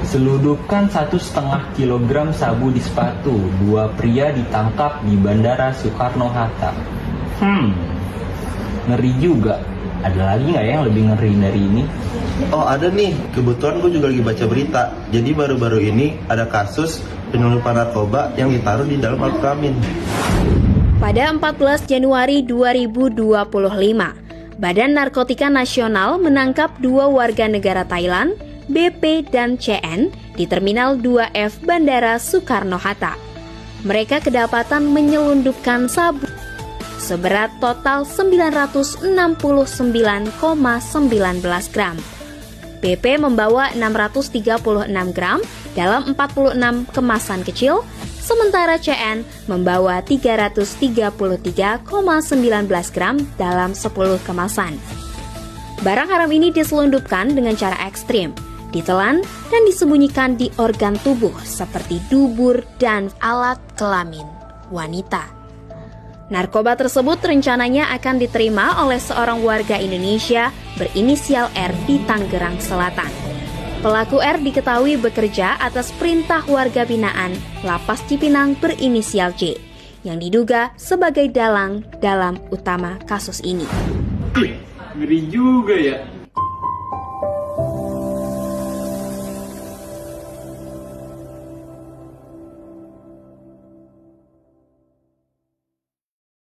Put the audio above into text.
Seludupkan 1,5 kilogram sabu di sepatu. 2 pria ditangkap di Bandara Soekarno-Hatta. Ngeri juga. Ada lagi nggak ya yang lebih ngeri dari ini? Oh ada nih, kebetulan gue juga lagi baca berita. Jadi baru-baru ini ada kasus penyelundupan narkoba yang ditaruh di dalam Al-Qamin. Pada 14 Januari 2025, Badan Narkotika Nasional menangkap 2 warga negara Thailand, BP dan CN, di Terminal 2F Bandara Soekarno-Hatta. Mereka kedapatan menyelundupkan sabu seberat total 969,19 gram. BP membawa 636 gram dalam 46 kemasan kecil, sementara CN membawa 333,19 gram dalam 10 kemasan. Barang haram ini diselundupkan dengan cara ekstrim, ditelan dan disembunyikan di organ tubuh seperti dubur dan alat kelamin wanita. Narkoba tersebut rencananya akan diterima oleh seorang warga Indonesia berinisial R di Tangerang Selatan. Pelaku R diketahui bekerja atas perintah warga binaan Lapas Cipinang berinisial J, yang diduga sebagai dalang dalam utama kasus ini. Ngeri juga ya.